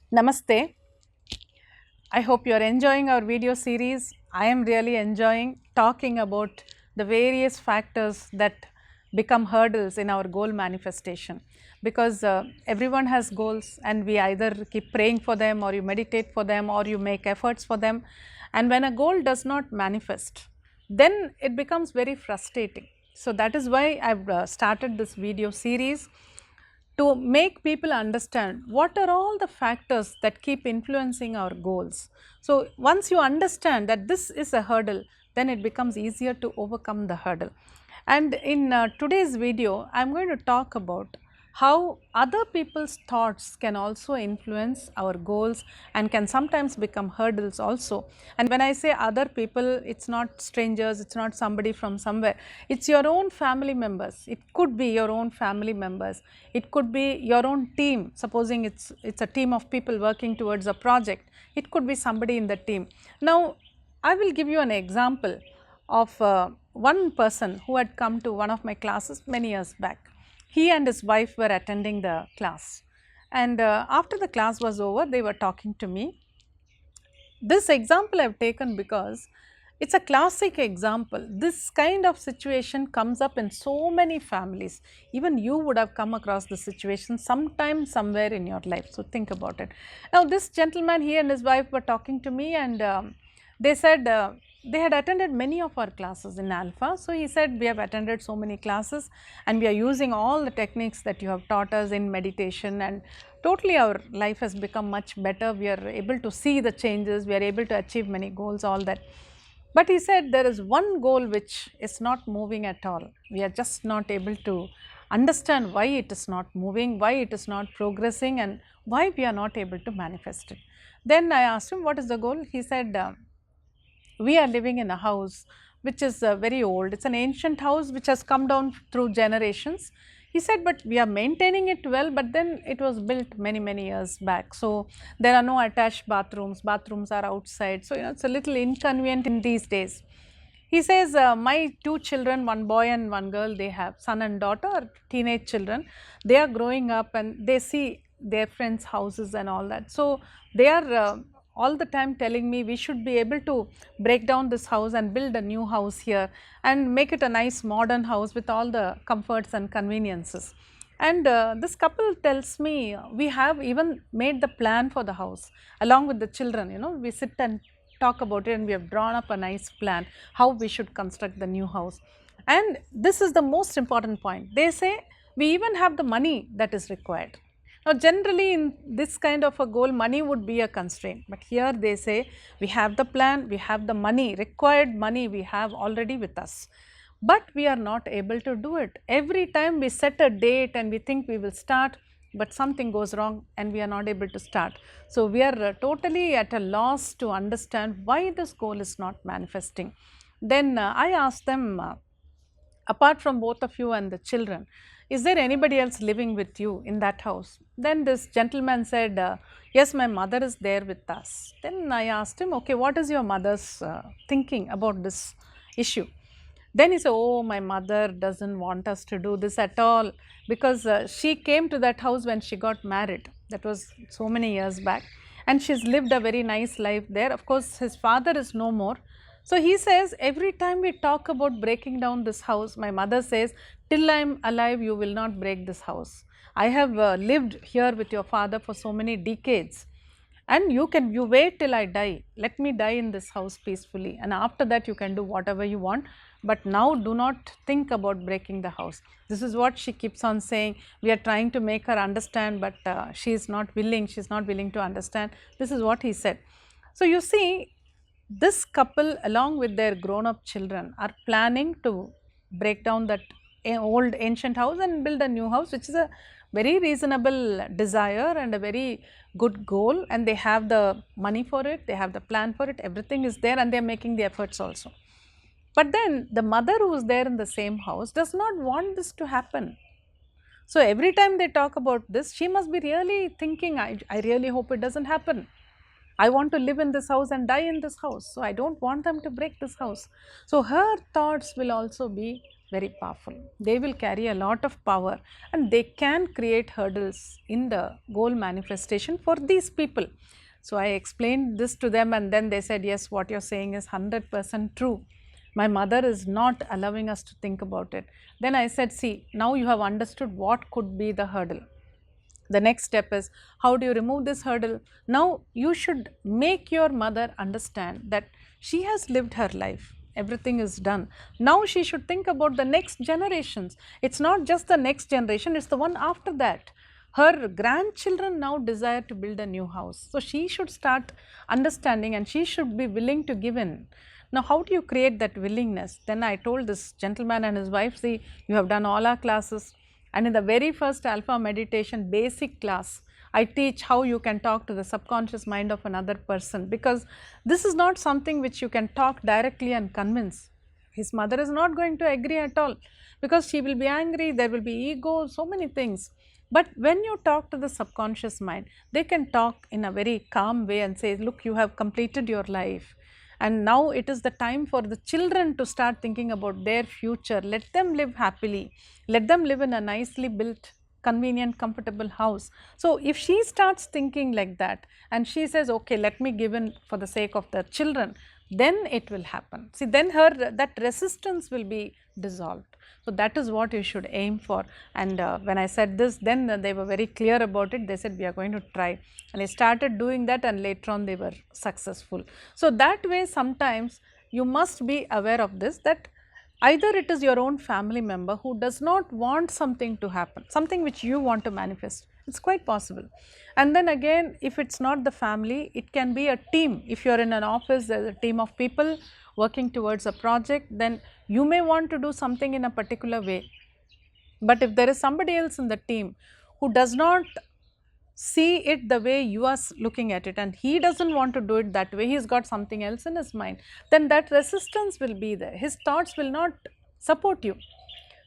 Namaste. I hope you are enjoying our video series. I am really enjoying talking about the various factors that become hurdles in our goal manifestation, because everyone has goals and we either keep praying for them, or you meditate for them, or you make efforts for them, and when a goal does not manifest, then it becomes very frustrating. So that is why I have started this video series to make people understand what are all the factors that keep influencing our goals. So once you understand that this is a hurdle, then it becomes easier to overcome the hurdle. And in today's video, I am going to talk about how other people's thoughts can also influence our goals and can sometimes become hurdles also. And when I say other people, it is not strangers, it is not somebody from somewhere, it is your own family members. It could be your own family members, it could be your own team. Supposing it's a team of people working towards a project, it could be somebody in the team. Now I will give you an example of one person who had come to one of my classes many years back. He and his wife were attending the class, and after the class was over, they were talking to me. This example I have taken because it is a classic example. This kind of situation comes up in so many families. Even you would have come across this situation sometime somewhere in your life. So think about it. Now this gentleman, he and his wife were talking to me, and they said they had attended many of our classes in Alpha. So he said, we have attended so many classes and we are using all the techniques that you have taught us in meditation, and totally our life has become much better. We are able to see the changes, we are able to achieve many goals, all that. But he said there is one goal which is not moving at all. We are just not able to understand why it is not moving, why it is not progressing, and why we are not able to manifest it. Then I asked him, what is the goal? He said, we are living in a house which is very old. It is an ancient house which has come down through generations. He said, but we are maintaining it well, but then it was built many years back. So there are no attached bathrooms, bathrooms are outside. So it is a little inconvenient in these days. He says, my two children, one boy and one girl, they have son and daughter, teenage children. They are growing up and they see their friends' houses and all that. So they are all the time telling me we should be able to break down this house and build a new house here and make it a nice modern house with all the comforts and conveniences. And this couple tells me, we have even made the plan for the house along with the children. We sit and talk about it, and we have drawn up a nice plan how we should construct the new house. And this is the most important point. They say we even have the money that is required. Now generally in this kind of a goal, money would be a constraint, but here they say we have the plan, we have the money, required money we have already with us, but we are not able to do it. Every time we set a date and we think we will start, but something goes wrong and we are not able to start. So we are totally at a loss to understand why this goal is not manifesting. Then I asked them, apart from both of you and the children, is there anybody else living with you in that house? Then this gentleman said, yes, my mother is there with us. Then I asked him, okay, what is your mother's thinking about this issue? Then he said, oh, my mother doesn't want us to do this at all, because she came to that house when she got married. That was so many years back, and she's lived a very nice life there. Of course, his father is no more. So he says, every time we talk about breaking down this house, my mother says, till I am alive, you will not break this house. I have lived here with your father for so many decades, and you wait till I die. Let me die in this house peacefully, and after that you can do whatever you want, but now do not think about breaking the house. This is what she keeps on saying. We are trying to make her understand, but she is not willing to understand. This is what he said. So you see, this couple along with their grown up children are planning to break down that old ancient house and build a new house, which is a very reasonable desire and a very good goal, and they have the money for it, they have the plan for it, everything is there, and they are making the efforts also. But then the mother who is there in the same house does not want this to happen. So every time they talk about this, she must be really thinking, I really hope it doesn't happen. I want to live in this house and die in this house. So I don't want them to break this house. So her thoughts will also be very powerful. They will carry a lot of power and they can create hurdles in the goal manifestation for these people. So, I explained this to them and then they said, yes, what you are saying is 100% true. My mother is not allowing us to think about it. Then I said, see, now you have understood what could be the hurdle. The next step is, how do you remove this hurdle? Now you should make your mother understand that she has lived her life, everything is done. Now she should think about the next generations. It's not just the next generation, it's the one after that. Her grandchildren now desire to build a new house. So she should start understanding and she should be willing to give in. Now how do you create that willingness? Then I told this gentleman and his wife, see, you have done all our classes, and in the very first alpha meditation basic class, I teach how you can talk to the subconscious mind of another person, because this is not something which you can talk directly and convince. His mother is not going to agree at all, because she will be angry, there will be ego, so many things. But when you talk to the subconscious mind, they can talk in a very calm way and say, look, you have completed your life. And now it is the time for the children to start thinking about their future. Let them live happily. Let them live in a nicely built, convenient, comfortable house. So if she starts thinking like that and she says, okay, let me give in for the sake of the children, then it will happen. See, then that resistance will be dissolved. So that is what you should aim for. And when I said this, then they were very clear about it. They said, we are going to try. And they started doing that and later on they were successful. So that way sometimes you must be aware of this, that either it is your own family member who does not want something to happen, something which you want to manifest. It's quite possible. And then again, if it's not the family, it can be a team. If you're in an office, there's a team of people working towards a project, then you may want to do something in a particular way. But if there is somebody else in the team who does not see it the way you are looking at it and he doesn't want to do it that way, he's got something else in his mind, then that resistance will be there. His thoughts will not support you.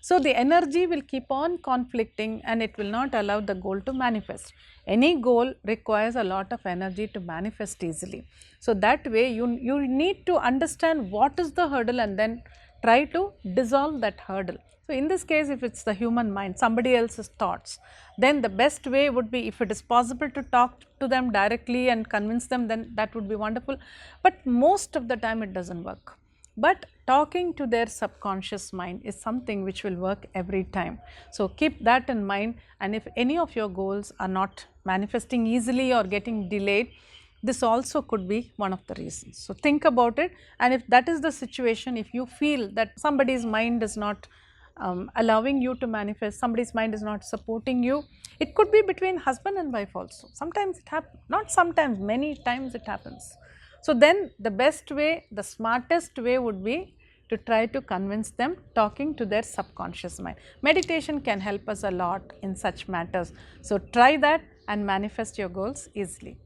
So the energy will keep on conflicting and it will not allow the goal to manifest. Any goal requires a lot of energy to manifest easily. So that way you need to understand what is the hurdle and then try to dissolve that hurdle. So in this case, if it's the human mind, somebody else's thoughts, then the best way would be, if it is possible to talk to them directly and convince them, then that would be wonderful. But most of the time it doesn't work. But talking to their subconscious mind is something which will work every time. So keep that in mind, and if any of your goals are not manifesting easily or getting delayed, this also could be one of the reasons. So think about it, and if that is the situation, if you feel that somebody's mind is not allowing you to manifest, somebody's mind is not supporting you, it could be between husband and wife also. Sometimes it happens, not sometimes, many times it happens. So then the best way, the smartest way would be to try to convince them talking to their subconscious mind. Meditation can help us a lot in such matters. So try that and manifest your goals easily.